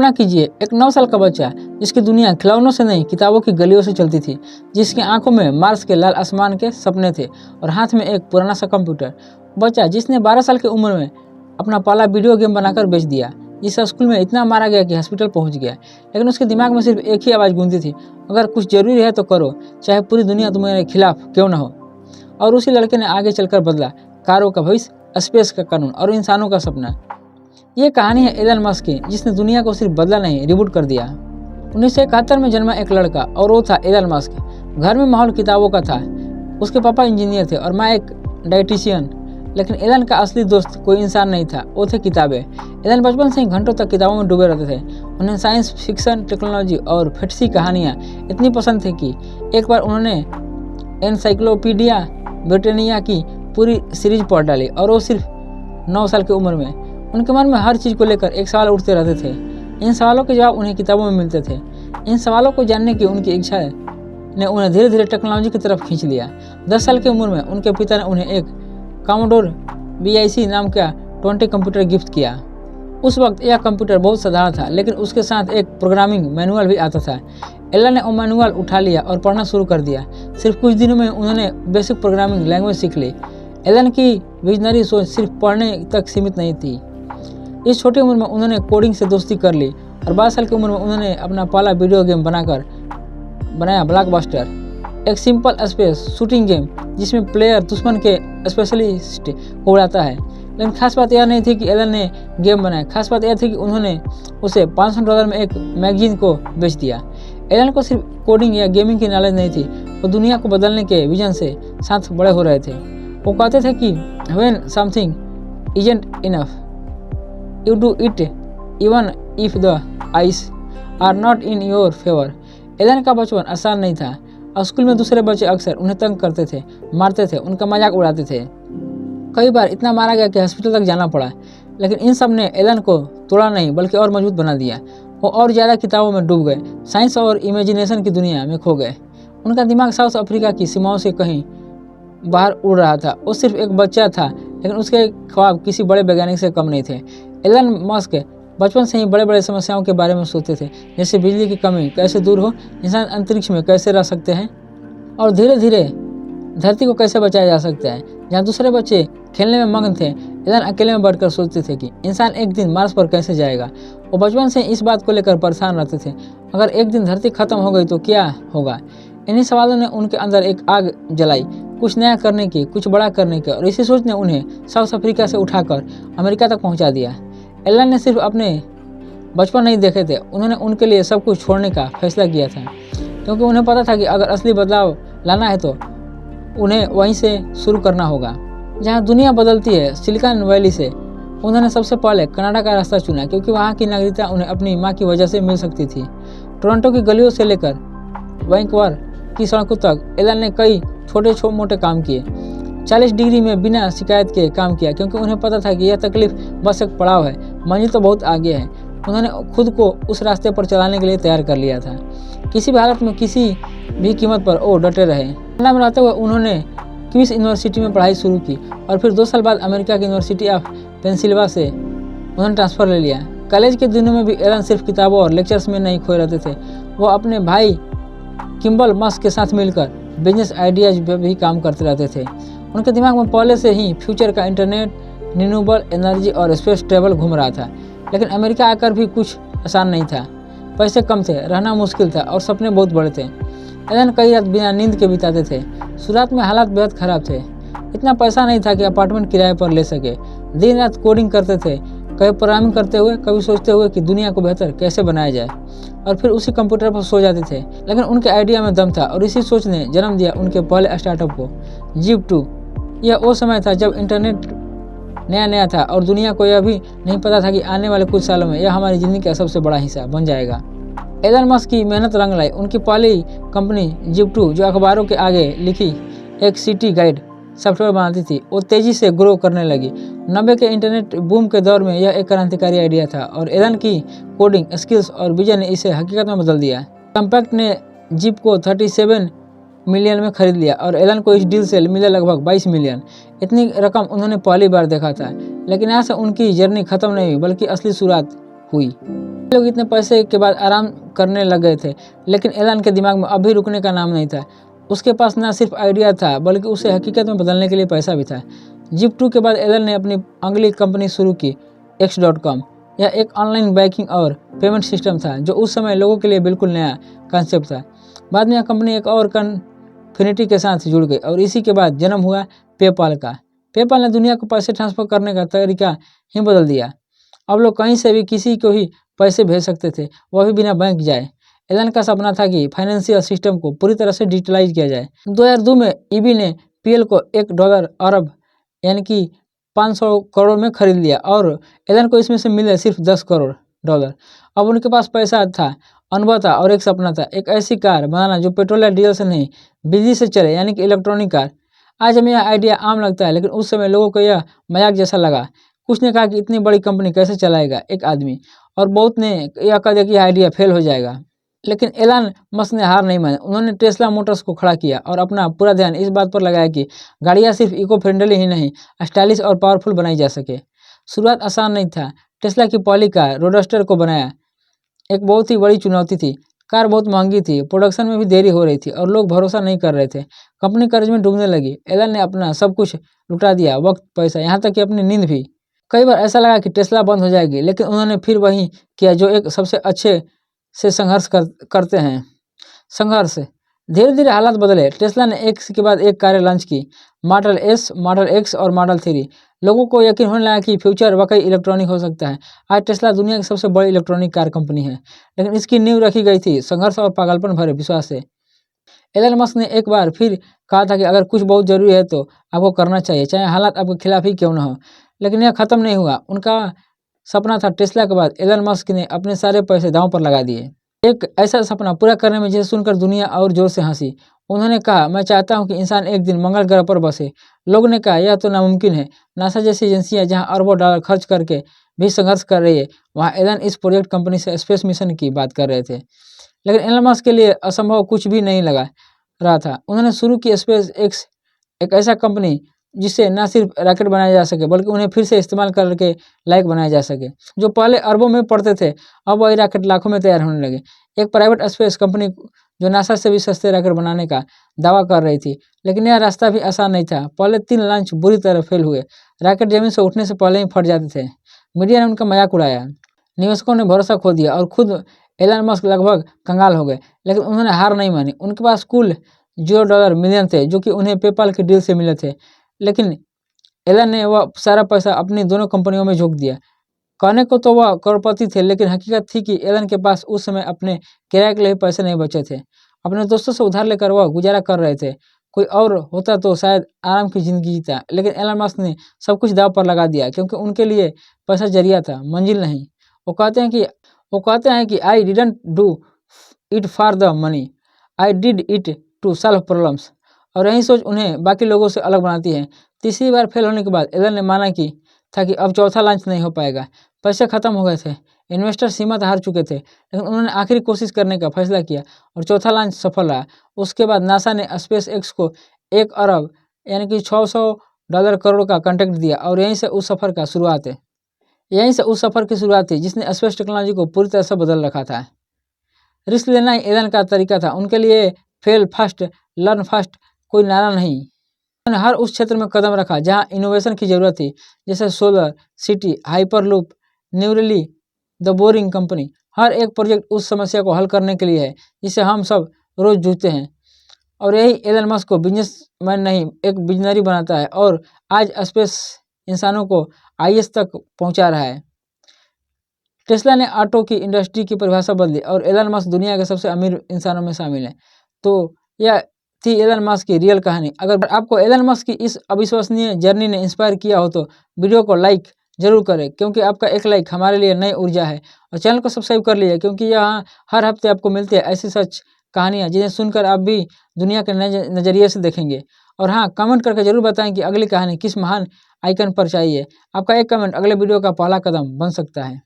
कल्पना कीजिए, एक 9 साल का बच्चा जिसकी दुनिया खिलौनों से नहीं किताबों की गलियों से चलती थी, जिसकी आंखों में मार्स के लाल आसमान के सपने थे और हाथ में एक पुराना सा कंप्यूटर। बच्चा जिसने 12 साल की उम्र में अपना पहला वीडियो गेम बनाकर बेच दिया, जिस स्कूल में इतना मारा गया कि हॉस्पिटल पहुंच गया, लेकिन उसके दिमाग में सिर्फ एक ही आवाज़ गूंजती थी, अगर कुछ जरूरी है तो करो, चाहे पूरी दुनिया तुम्हारे खिलाफ क्यों न हो। और उसी लड़के ने आगे चलकर बदला कारों का भविष्य, स्पेस का कानून और इंसानों का सपना। ये कहानी है एलन मस्क की, जिसने दुनिया को सिर्फ बदला नहीं, रिबूट कर दिया। 1971 में जन्मा एक लड़का और वो था एलन मस्क। घर में माहौल किताबों का था। उसके पापा इंजीनियर थे और माँ एक डाइटिशियन। लेकिन एलन का असली दोस्त कोई इंसान नहीं था, वो थे किताबें। एलन बचपन से ही घंटों तक किताबों में डूबे रहते थे। उन्हें साइंस फिक्शन, टेक्नोलॉजी और फैंटेसी कहानियाँ इतनी पसंद थी कि एक बार उन्होंने एनसाइक्लोपीडिया ब्रिटानिया की पूरी सीरीज पढ़ डाली, और वो सिर्फ 9 साल की उम्र में। उनके मन में हर चीज़ को लेकर एक सवाल उठते रहते थे। इन सवालों के जवाब उन्हें किताबों में मिलते थे। इन सवालों को जानने की उनकी इच्छा ने उन्हें धीरे धीरे टेक्नोलॉजी की तरफ खींच लिया। 10 साल की उम्र में उनके पिता ने उन्हें एक कॉमोडोर BIC नाम का 20 कंप्यूटर गिफ्ट किया। उस वक्त यह कंप्यूटर बहुत साधारण था, लेकिन उसके साथ एक प्रोग्रामिंग मैनुअल भी आता था। एलन ने वो मैनुअल उठा लिया और पढ़ना शुरू कर दिया। सिर्फ कुछ दिनों में उन्होंने बेसिक प्रोग्रामिंग लैंग्वेज सीख ली। एलन की विजनरी सोच सिर्फ पढ़ने तक सीमित नहीं थी। इस छोटी उम्र में उन्होंने कोडिंग से दोस्ती कर ली और 12 साल की उम्र में उन्होंने अपना पहला वीडियो गेम बनाया ब्लॉकबस्टर, एक सिंपल स्पेस शूटिंग गेम जिसमें प्लेयर दुश्मन के स्पेशलिस्ट को उड़ाता है। लेकिन खास बात यह नहीं थी कि एलन ने गेम बनाया, खास बात यह थी कि उन्होंने उसे $500 में एक मैगजीन को बेच दिया। एलन को सिर्फ कोडिंग या गेमिंग की नॉलेज नहीं थी, वो दुनिया को बदलने के विजन से साथ बड़े हो रहे थे। वो कहते थे कि when something isn't enough you do it even if the eyes are not in your favor। Elon का बचपन आसान नहीं था और स्कूल में दूसरे बच्चे अक्सर उन्हें तंग करते थे, मारते थे, उनका मजाक उड़ाते थे। कई बार इतना मारा गया कि हॉस्पिटल तक जाना पड़ा, लेकिन इन सब ने एलन को तोड़ा नहीं बल्कि और मजबूत बना दिया। वो और ज़्यादा किताबों में डूब गए, साइंस और इमेजिनेशन की दुनिया में खो गए। उनका दिमाग साउथ अफ्रीका की सीमाओं से कहीं बाहर उड़ रहा था। वो सिर्फ एक बच्चा था, लेकिन उसके ख्वाब किसी बड़े वैज्ञानिक से कम नहीं थे। एलन मस्क बचपन से ही बड़े बड़े समस्याओं के बारे में सोचते थे, जैसे बिजली की कमी कैसे दूर हो, इंसान अंतरिक्ष में कैसे रह सकते हैं, और धीरे धीरे धरती को कैसे बचाया जा सकता है। जहाँ दूसरे बच्चे खेलने में मग्न थे, एलन अकेले में बैठकर सोचते थे कि इंसान एक दिन मार्स पर कैसे जाएगा। वो बचपन से इस बात को लेकर परेशान रहते थे, अगर एक दिन धरती खत्म हो गई तो क्या होगा। इन्हीं सवालों ने उनके अंदर एक आग जलाई, कुछ नया करने की, कुछ बड़ा करने की, और इसी सोच ने उन्हें साउथ अफ्रीका से उठाकर अमेरिका तक पहुंचा दिया। एलन ने सिर्फ अपने बचपन नहीं देखे थे, उन्होंने उनके लिए सब कुछ छोड़ने का फैसला किया था, क्योंकि उन्हें पता था कि अगर असली बदलाव लाना है तो उन्हें वहीं से शुरू करना होगा जहां दुनिया बदलती है। सिलिकॉन वैली से उन्होंने सबसे पहले कनाडा का रास्ता चुना, क्योंकि वहाँ की नागरिकता उन्हें अपनी माँ की वजह से मिल सकती थी। टोरंटो की गलियों से लेकर वैंकूवर की सड़कों तक एलन ने कई छोटे मोटे काम किए। 40 डिग्री में बिना शिकायत के काम किया, क्योंकि उन्हें पता था कि यह तकलीफ बस एक पड़ाव है, मंजिल तो बहुत आगे है। उन्होंने खुद को उस रास्ते पर चलाने के लिए तैयार कर लिया था। किसी भी हालत में, किसी भी कीमत पर वो डटे रहे। कनाडा में रहते हुए उन्होंने क्वींस यूनिवर्सिटी में पढ़ाई शुरू की और फिर 2 साल बाद अमेरिका की यूनिवर्सिटी ऑफ पेंसिल्वेनिया से उन्होंने ट्रांसफ़र ले लिया। कॉलेज के दिनों में भी एलन सिर्फ किताबों और लेक्चर्स में नहीं खोए रहते थे। वो अपने भाई किम्बल मस्क के साथ मिलकर बिजनेस आइडियाज पर भी काम करते रहते थे। उनके दिमाग में पहले से ही फ्यूचर का इंटरनेट, रिन्यूएबल एनर्जी और स्पेस ट्रेवल घूम रहा था। लेकिन अमेरिका आकर भी कुछ आसान नहीं था। पैसे कम थे, रहना मुश्किल था और सपने बहुत बड़े थे। एलन कई रात बिना नींद के बिताते थे। शुरुआत में हालात बेहद ख़राब थे। इतना पैसा नहीं था कि अपार्टमेंट किराए पर ले सके। दिन रात कोडिंग करते थे, कभी प्रोग्रामिंग करते हुए, कभी सोचते हुए कि दुनिया को बेहतर कैसे बनाया जाए, और फिर उसी कंप्यूटर पर सो जाते थे। लेकिन उनके आइडिया में दम था और इसी सोच ने जन्म दिया उनके पहले स्टार्टअप को, जीप2। यह वो समय था जब इंटरनेट नया था और दुनिया को यह भी नहीं पता था कि आने वाले कुछ सालों में यह हमारी ज़िंदगी का सबसे बड़ा हिस्सा बन जाएगा। एलन मस्क की मेहनत रंग लाई। उनकी पहली कंपनी जीप2, जो अखबारों के आगे लिखी एक सिटी गाइड सॉफ्टवेयर बनाती थी, वो तेज़ी से ग्रो करने लगी। 90 के इंटरनेट बूम के दौर में यह एक क्रांतिकारी आइडिया था और एलन की कोडिंग स्किल्स और विजन ने इसे हकीकत में बदल दिया। कंपैक्ट ने जीप को 37 मिलियन में खरीद लिया और एलन को इस डील से मिला लगभग 22 मिलियन। इतनी रकम उन्होंने पहली बार देखा था। लेकिन यहाँ से उनकी जर्नी खत्म नहीं हुई, बल्कि असली शुरुआत हुई। लोग इतने पैसे के बाद आराम करने लग गए थे, लेकिन एलन के दिमाग में अभी रुकने का नाम नहीं था। उसके पास न सिर्फ आइडिया था बल्कि उसे हकीकत में बदलने के लिए पैसा भी था। जिप 2 के बाद एलन ने अपनी अगली कंपनी शुरू की, X.com। यह एक ऑनलाइन बैंकिंग और पेमेंट सिस्टम था जो उस समय लोगों के लिए बिल्कुल नया कॉन्सेप्ट था। बाद में यह कंपनी एक और कन्फिनिटी के साथ जुड़ गई और इसी के बाद जन्म हुआ पेपाल का। पेपाल ने दुनिया को पैसे ट्रांसफर करने का तरीका ही बदल दिया। अब लोग कहीं से भी किसी को ही पैसे भेज सकते थे, वह भी बिना बैंक जाए। एलन का सपना था कि फाइनेंशियल सिस्टम को पूरी तरह से डिजिटलाइज किया जाए। 2002 में ईबी ने पीएल को $1 अरब यानी कि 500 करोड़ में खरीद लिया और एलन को इसमें से मिले सिर्फ $10 करोड़। अब उनके पास पैसा था, अनुभव था और एक सपना था, एक ऐसी कार बनाना जो पेट्रोल या डीजल से नहीं, बिजली से चले, यानी कि इलेक्ट्रॉनिक कार। आज हमें यह आइडिया आम लगता है, लेकिन उस समय लोगों को यह मजाक जैसा लगा। कुछ ने कहा कि इतनी बड़ी कंपनी कैसे चलाएगा एक आदमी, और बहुत ने यह कहा कि यह आइडिया फेल हो जाएगा। लेकिन एलन मस्क ने हार नहीं मानी। उन्होंने टेस्ला मोटर्स को खड़ा किया और अपना पूरा ध्यान इस बात पर लगाया कि गाड़ियां सिर्फ इको फ्रेंडली ही नहीं, स्टाइलिश और पावरफुल बनाई जा सके। शुरुआत आसान नहीं था। टेस्ला की पहली कार रोडस्टर को बनाया एक बहुत ही बड़ी चुनौती थी। कार बहुत महंगी थी, प्रोडक्शन में भी देरी हो रही थी और लोग भरोसा नहीं कर रहे थे। कंपनी कर्ज में डूबने लगी। एलन ने अपना सब कुछ लुटा दिया, वक्त, पैसा, यहाँ तक कि अपनी नींद भी। कई बार ऐसा लगा कि टेस्ला बंद हो जाएगी, लेकिन उन्होंने फिर वही किया जो एक सबसे अच्छे से संघर्ष करते हैं। संघर्ष। धीरे धीरे हालात बदले। टेस्ला ने एक के बाद एक कारें लॉन्च की, मॉडल एस, मॉडल एक्स और मॉडल 3। लोगों को यकीन होने लगा कि फ्यूचर वाकई इलेक्ट्रॉनिक हो सकता है। आज टेस्ला दुनिया की सबसे बड़ी इलेक्ट्रॉनिक कार कंपनी है, लेकिन इसकी नींव रखी गई थी संघर्ष और पागलपन भरे विश्वास से। एलन मस्क ने एक बार फिर कहा था कि अगर कुछ बहुत जरूरी है तो आपको करना चाहिए, चाहे हालात आपके खिलाफ ही क्यों न हो। लेकिन यह खत्म नहीं हुआ। उनका सपना था। टेस्ला के बाद एलन मस्क ने अपने सारे पैसे दांव पर लगा दिए, एक ऐसा सपना पूरा करने में जिसे सुनकर दुनिया और जोर से हंसी। उन्होंने कहा, मैं चाहता हूं कि इंसान एक दिन मंगल ग्रह पर बसे। लोगों ने कहा, यह तो नामुमकिन है। नासा जैसी एजेंसियां जहां अरबों डॉलर खर्च करके भी संघर्ष कर रही है, वहां एलन इस प्रोजेक्ट कंपनी से स्पेस मिशन की बात कर रहे थे। लेकिन एलन मस्क के लिए असंभव कुछ भी नहीं लगा रहा था। उन्होंने शुरू की स्पेस एक्स, एक ऐसा कंपनी जिससे न सिर्फ रॉकेट बनाया जा सके बल्कि उन्हें फिर से इस्तेमाल करके लायक बनाया जा सके। जो पहले अरबों में पड़ते थे, अब वही रॉकेट लाखों में तैयार होने लगे। एक प्राइवेट स्पेस कंपनी जो नासा से भी सस्ते रॉकेट बनाने का दावा कर रही थी। लेकिन यह रास्ता भी आसान नहीं था। पहले 3 लॉन्च बुरी तरह फेल हुए। रॉकेट जमीन से उठने से पहले ही फट जाते थे। मीडिया ने उनका मजाक उड़ाया, निवेशकों ने भरोसा खो दिया और खुद एलन मस्क लगभग कंगाल हो गए। लेकिन उन्होंने हार नहीं मानी। उनके पास कुल $0 मिलियन थे, जो कि उन्हें पेपाल के डील से मिले थे। लेकिन एलन ने वह सारा पैसा अपनी दोनों कंपनियों में झोंक दिया। कहने को तो वह करोड़पति थे, लेकिन हकीकत थी कि एलन के पास उस समय अपने किराए के लिए पैसे नहीं बचे थे। अपने दोस्तों से उधार लेकर वह गुजारा कर रहे थे। कोई और होता तो शायद आराम की जिंदगी जीता, लेकिन एलन मस्क ने सब कुछ दांव पर लगा दिया, क्योंकि उनके लिए पैसा जरिया था, मंजिल नहीं। वो कहते हैं कि I didn't do it for the money, I did it to solve problems. और यही सोच उन्हें बाकी लोगों से अलग बनाती है। तीसरी बार फेल होने के बाद एलन ने माना कि अब चौथा लॉन्च नहीं हो पाएगा। पैसे खत्म हो गए थे, इन्वेस्टर सीमत हार चुके थे, लेकिन उन्होंने आखिरी कोशिश करने का फैसला किया और चौथा लॉन्च सफल रहा। उसके बाद नासा ने स्पेस एक्स को $1 अरब यानी कि $600 करोड़ का कॉन्ट्रैक्ट दिया और यहीं से उस सफर की शुरुआत थी जिसने स्पेस टेक्नोलॉजी को पूरी तरह से बदल रखा था। रिस्क लेना ही एलन का तरीका था। उनके लिए फेल फास्ट, लर्न फास्ट कोई नारा नहीं। उन्होंने हर उस क्षेत्र में कदम रखा जहां इनोवेशन की जरूरत थी, जैसे solar city, hyperloop, Neuralink, the Boring Company. हर एक प्रोजेक्ट उस समस्या को हल करने के लिए है जिसे हम सब रोज जूझते हैं। और यही एलन मस्क को बिजनेसमैन नहीं, एक विजनरी बनाता है और आज स्पेस इंसानों को आईएस तक पहुंचा रहा है। टेस्ला ने ऑटो की इंडस्ट्री की परिभाषा बदली और एलन मस्क दुनिया के सबसे अमीर इंसानों में शामिल है। तो यह थी एलन मस्क की रियल कहानी। अगर आपको एलन मस्क की इस अविश्वसनीय जर्नी ने इंस्पायर किया हो तो वीडियो को लाइक जरूर करें, क्योंकि आपका एक लाइक हमारे लिए नई ऊर्जा है। और चैनल को सब्सक्राइब कर लीजिए, क्योंकि यहाँ हर हफ्ते आपको मिलती है ऐसी सच कहानियाँ जिन्हें सुनकर आप भी दुनिया के नज़रिए से देखेंगे। और हाँ, कमेंट करके जरूर बताएं कि अगली कहानी किस महान आइकन पर चाहिए। आपका एक कमेंट अगले वीडियो का पहला कदम बन सकता है।